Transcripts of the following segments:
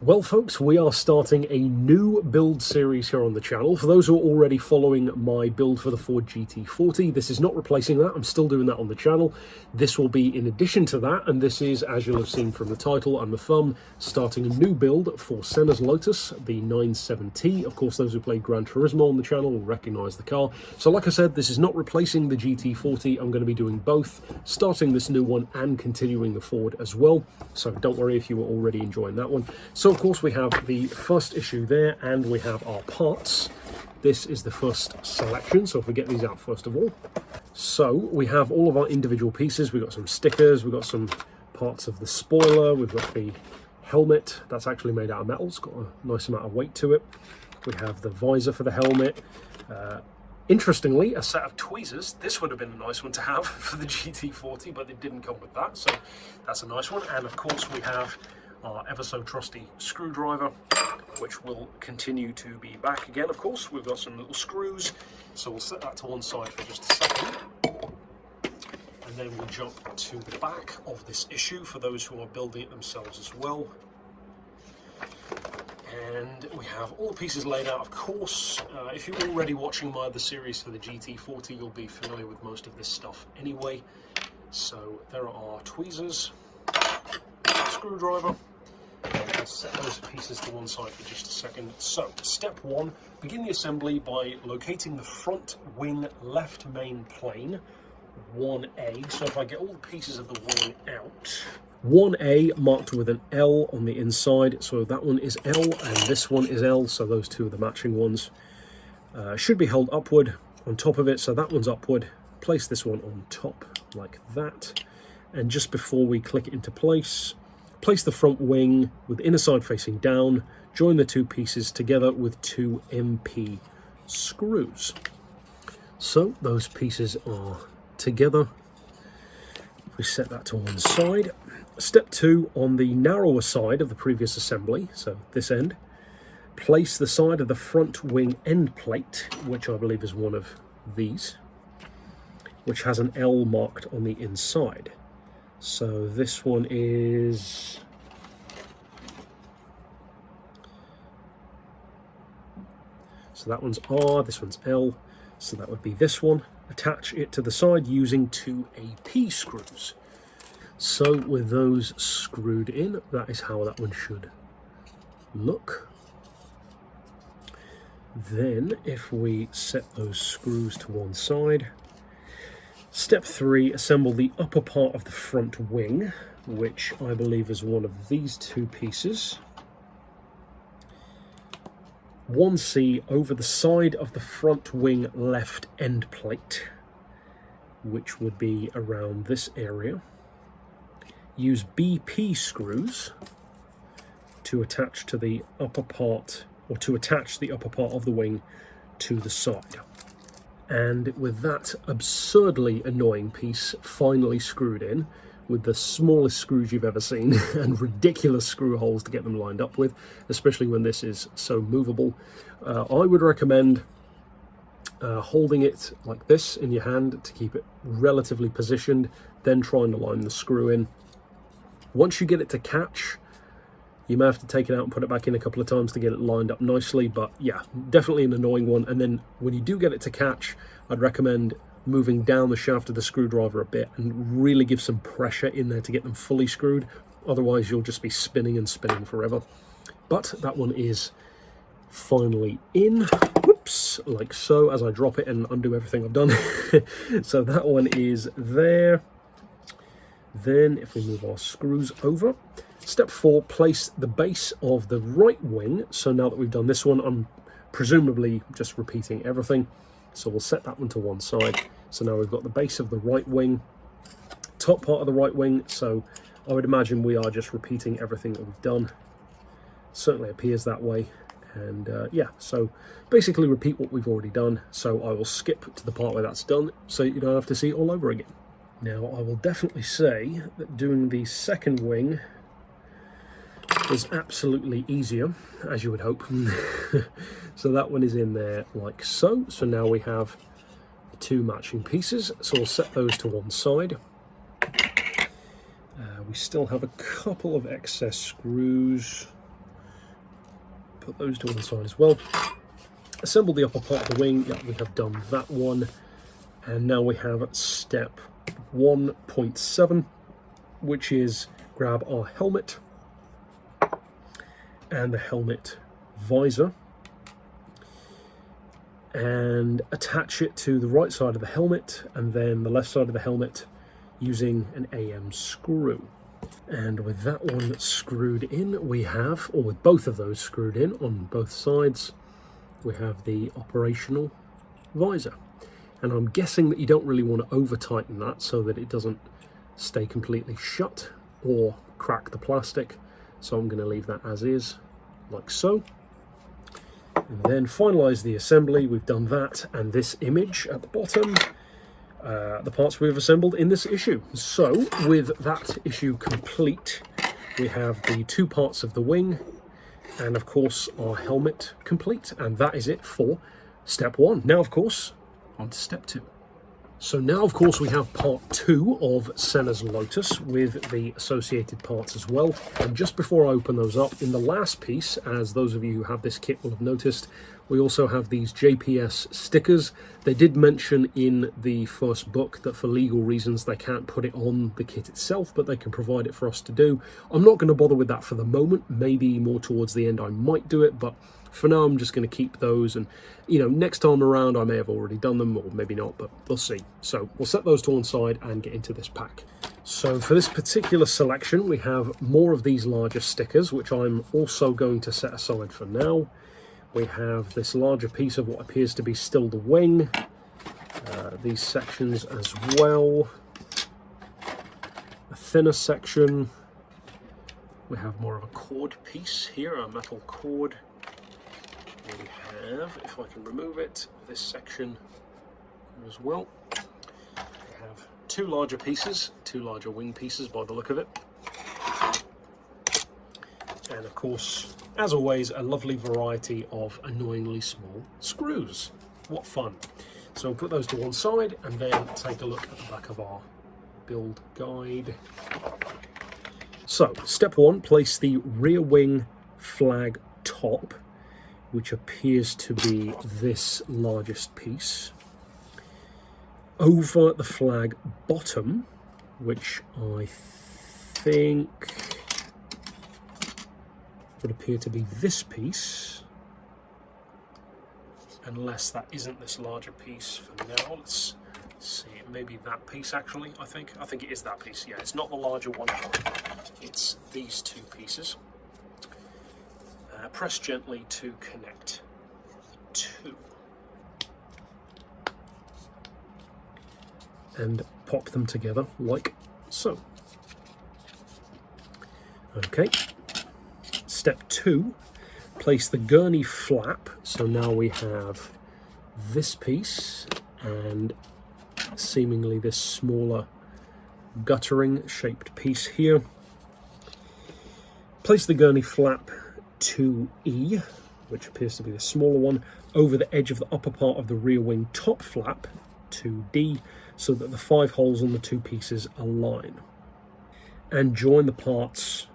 Well folks, we are starting a new build series here on the channel. For those who are already following my build for the Ford GT40, this is not replacing that, I'm still doing that on the channel. This will be in addition to that, and this is, as you'll have seen from the title and the thumb, starting a new build for Senna's Lotus, the 97T. Of course, those who played Gran Turismo on the channel will recognise the car. So like I said, this is not replacing the GT40, I'm going to be doing both, starting this new one and continuing the Ford as well. So don't worry if you were already enjoying that one. So of course we have the first issue there, and we have our parts. This is the first selection, so if we get these out first of all. So we have all of our individual pieces. We've got some stickers, we've got some parts of the spoiler, we've got the helmet that's actually made out of metal. It's got a nice amount of weight to it. We have the visor for the helmet. Interestingly, a set of tweezers. This would have been a nice one to have for the GT40, but it didn't come with that, so that's a nice one. And of course we have our ever so trusty screwdriver, which will continue to be back again. Of course, we've got some little screws, so we'll set that to one side for just a second. And then we'll jump to the back of this issue for those who are building it themselves as well. And we have all the pieces laid out, of course. If you're already watching my other series for the GT40, you'll be familiar with most of this stuff anyway. So there are our tweezers, screwdriver. I'll set those pieces to one side for just a second. So, step one, begin the assembly by locating the front wing left main plane, 1A. So if I get all the pieces of the wing out, 1A marked with an L on the inside, so that one is L and this one is L, so those two are the matching ones. Should be held upward on top of it, so that one's upward. Place this one on top like that, and just before we click it into place, place the front wing with the inner side facing down, join the two pieces together with two MP screws. So those pieces are together. We set that to one side. Step two, on the narrower side of the previous assembly, so this end, place the side of the front wing end plate, which I believe is one of these, which has an L marked on the inside. So this one is, so that one's R, this one's L, so that would be this one. Attach it to the side using two AP screws. So with those screwed in, that is how that one should look. Then if we set those screws to one side, step three, assemble the upper part of the front wing, which I believe is one of these two pieces. 1C over the side of the front wing left end plate, which would be around this area. Use BP screws to attach to the upper part, or to attach the upper part of the wing to the side. And with that absurdly annoying piece finally screwed in, with the smallest screws you've ever seen and ridiculous screw holes to get them lined up with, especially when this is so movable, I would recommend holding it like this in your hand to keep it relatively positioned, then trying to line the screw in. Once you get it to catch, you may have to take it out and put it back in a couple of times to get it lined up nicely, but yeah, definitely an annoying one. And then when you do get it to catch, I'd recommend moving down the shaft of the screwdriver a bit and really give some pressure in there to get them fully screwed. Otherwise, you'll just be spinning and spinning forever. But that one is finally in. Whoops, like so, as I drop it and undo everything I've done. So that one is there. Then if we move our screws over, step four, place the base of the right wing. So now that we've done this one, I'm presumably just repeating everything. So we'll set that one to one side. So now we've got the base of the right wing, top part of the right wing. So I would imagine we are just repeating everything that we've done. Certainly appears that way. And yeah, so basically repeat what we've already done. So I will skip to the part where that's done, so you don't have to see it all over again. Now, I will definitely say that doing the second wing is absolutely easier, as you would hope. So that one is in there like so. So now we have the two matching pieces. So we'll set those to one side. We still have a couple of excess screws. put those to one side as well. Assemble the upper part of the wing. Yeah, we have done that one. And now we have step 1.7, which is grab our helmet and the helmet visor and attach it to the right side of the helmet and then the left side of the helmet using an AM screw. And with that one screwed in, we have, or with both of those screwed in on both sides, we have the operational visor. And I'm guessing that you don't really want to over tighten that so that it doesn't stay completely shut or crack the plastic. So I'm going to leave that as is, like so. And then finalize the assembly. We've done that, and this image at the bottom, the parts we've assembled in this issue. So with that issue complete, we have the two parts of the wing and of course our helmet complete, and that is it for step 1. Now of course on to step 2. So now of course we have part 2 of Senna's Lotus with the associated parts as well. And just before I open those up, in the last piece, as those of you who have this kit will have noticed, we also have these JPS stickers. They did mention in the first book that for legal reasons they can't put it on the kit itself, but they can provide it for us to do. I'm not going to bother with that for the moment. Maybe more towards the end I might do it, but for now I'm just going to keep those, and you know, next time around I may have already done them or maybe not, but we'll see. So we'll set those to one side and get into this pack. So for this particular selection we have more of these larger stickers, which I'm also going to set aside for now. We have this larger piece of what appears to be still the wing, these sections as well, a thinner section. We have more of a cord piece here, a metal cord. We have, if I can remove it, this section as well. We have two larger pieces, two larger wing pieces by the look of it. And of course, as always, a lovely variety of annoyingly small screws. What fun. So we'll put those to one side and then take a look at the back of our build guide. So, step 1, place the rear wing flag top, which appears to be this largest piece, over the flag bottom, which I think would appear to be this piece, unless that isn't this larger piece for now. Let's see, maybe that piece actually, I think it is that piece. Yeah, it's not the larger one, it's these two pieces. Press gently to connect two. And pop them together like so. Okay. Step 2, place the gurney flap. So now we have this piece and seemingly this smaller guttering shaped piece here. Place the gurney flap 2E, which appears to be the smaller one, over the edge of the upper part of the rear wing top flap 2D, so that the 5 holes on the two pieces align. And join the parts.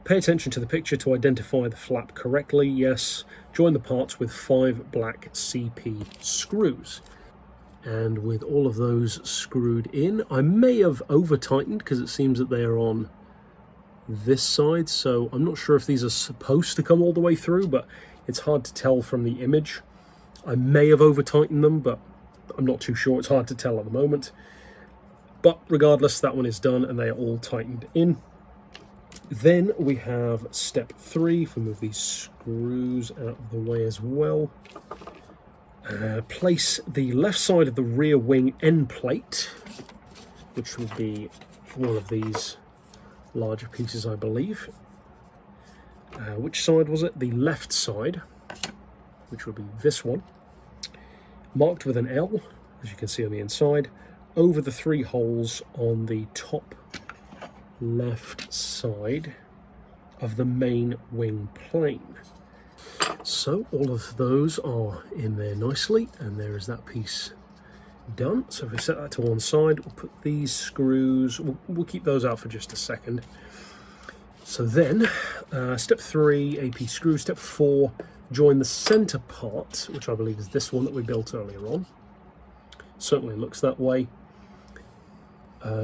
Pay attention to the picture to identify the flap correctly. Yes, join the parts with 5 black CP screws. And with all of those screwed in, I may have over tightened because it seems that they are on this side, so I'm not sure if these are supposed to come all the way through, but it's hard to tell from the image. I may have over tightened them, but I'm not too sure. It's hard to tell at the moment. But regardless, that one is done and they are all tightened in. Then we have step 3. If we move these screws out of the way as well. Place the left side of the rear wing end plate, which will be one of these larger pieces, I believe. Which side was it? The left side, which would be this one, marked with an L, as you can see on the inside, over the 3 holes on the top left side of the main wing plane. So all of those are in there nicely, and there is that piece done. So if we set that to one side, we'll put these screws, we'll keep those out for just a second. So then, step 3, AP screw. Step 4, join the centre part, which I believe is this one that we built earlier on. Certainly looks that way.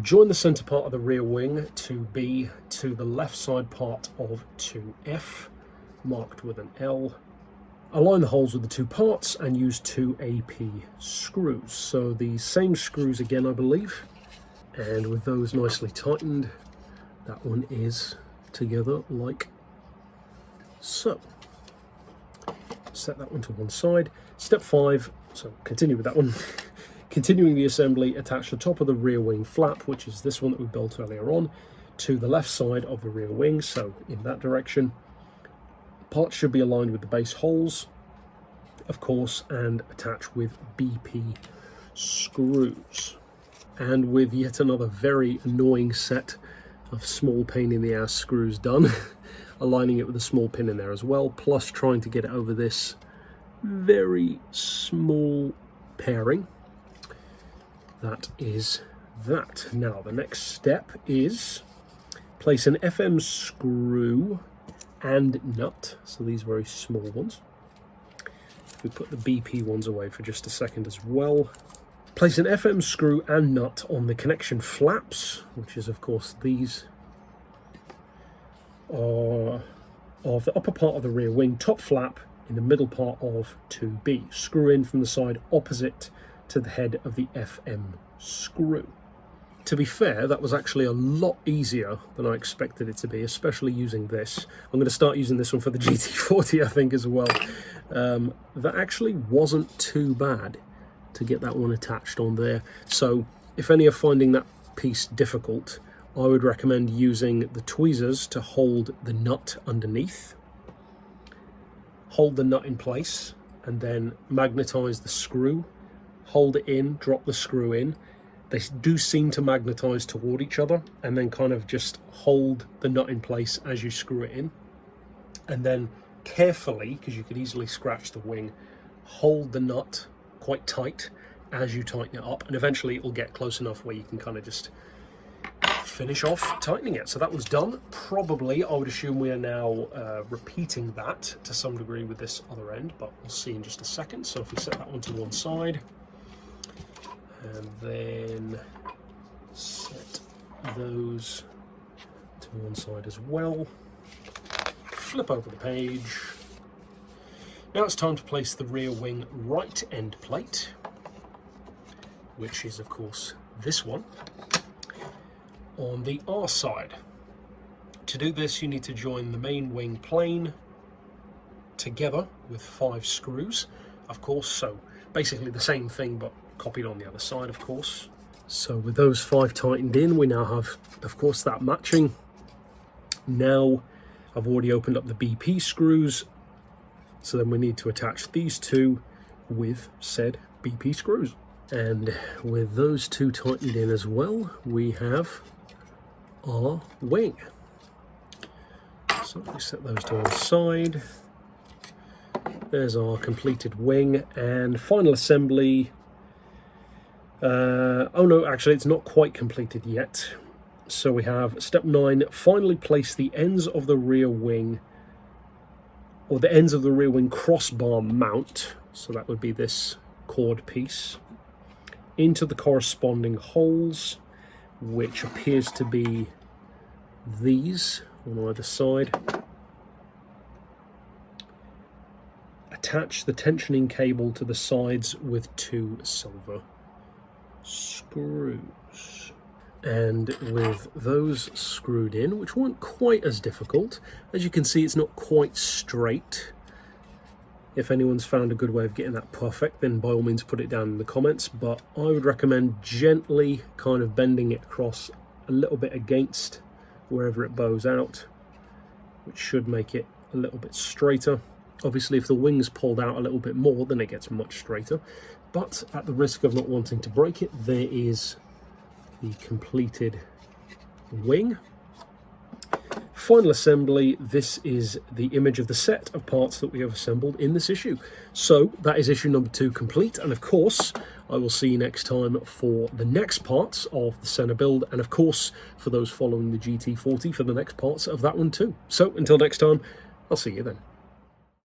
Join the centre part of the rear wing to B to the left side part of 2F, marked with an L. Align the holes with the 2 parts and use 2 AP screws. So the same screws again, I believe. And with those nicely tightened, that one is together like so. Set that one to one side. Step 5, so continue with that one. Continuing the assembly, attach the top of the rear wing flap, which is this one that we built earlier on, to the left side of the rear wing, so in that direction. Parts should be aligned with the base holes, of course, and attach with BP screws. And with yet another very annoying set of small pain in the ass screws done, aligning it with a small pin in there as well, plus trying to get it over this very small pairing. That is that. Now the next step is place an FM screw and nut, so these very small ones. We put the BP ones away for just a second as well. Place an FM screw and nut on the connection flaps, which is of course these are of the upper part of the rear wing top flap in the middle part of 2B. Screw in from the side opposite to the head of the FM screw. To be fair, that was actually a lot easier than I expected it to be, especially using this. I'm going to start using this one for the GT40, I think, as well. That actually wasn't too bad to get that one attached on there. So if any are finding that piece difficult, I would recommend using the tweezers to hold the nut underneath. Hold the nut in place and then magnetize the screw. Hold it in, drop the screw in. They do seem to magnetize toward each other, and then kind of just hold the nut in place as you screw it in. And then carefully, because you could easily scratch the wing, hold the nut quite tight as you tighten it up, and eventually it will get close enough where you can kind of just finish off tightening it. So that was done. Probably, I would assume we are now repeating that to some degree with this other end, but we'll see in just a second. So if we set that one to one side, and then set those to one side as well. Flip over the page. Now it's time to place the rear wing right end plate, which is of course this one, on the R side. To do this, you need to join the main wing plane together with 5 screws, of course, so basically the same thing but copied on the other side, of course. So with those 5 tightened in, we now have, of course, that matching. Now I've already opened up the BP screws, so then we need to attach these 2 with said BP screws. And with those 2 tightened in as well, we have our wing. So we set those to one side. There's our completed wing, and final assembly. Oh no, actually it's not quite completed yet. So we have step 9, finally place the ends of the rear wing, or the ends of the rear wing crossbar mount, so that would be this cord piece, into the corresponding holes, which appears to be these on either side. Attach the tensioning cable to the sides with 2 silver screws. And with those screwed in, which weren't quite as difficult, as you can see it's not quite straight. If anyone's found a good way of getting that perfect, then by all means put it down in the comments, but I would recommend gently kind of bending it across a little bit against wherever it bows out, which should make it a little bit straighter. Obviously if the wing's pulled out a little bit more, then it gets much straighter, but at the risk of not wanting to break it, there is the completed wing. Final assembly, this is the image of the set of parts that we have assembled in this issue. So that is issue number 2 complete, and of course I will see you next time for the next parts of the Senna build, and of course, for those following the GT40, for the next parts of that one too. So, until next time, I'll see you then.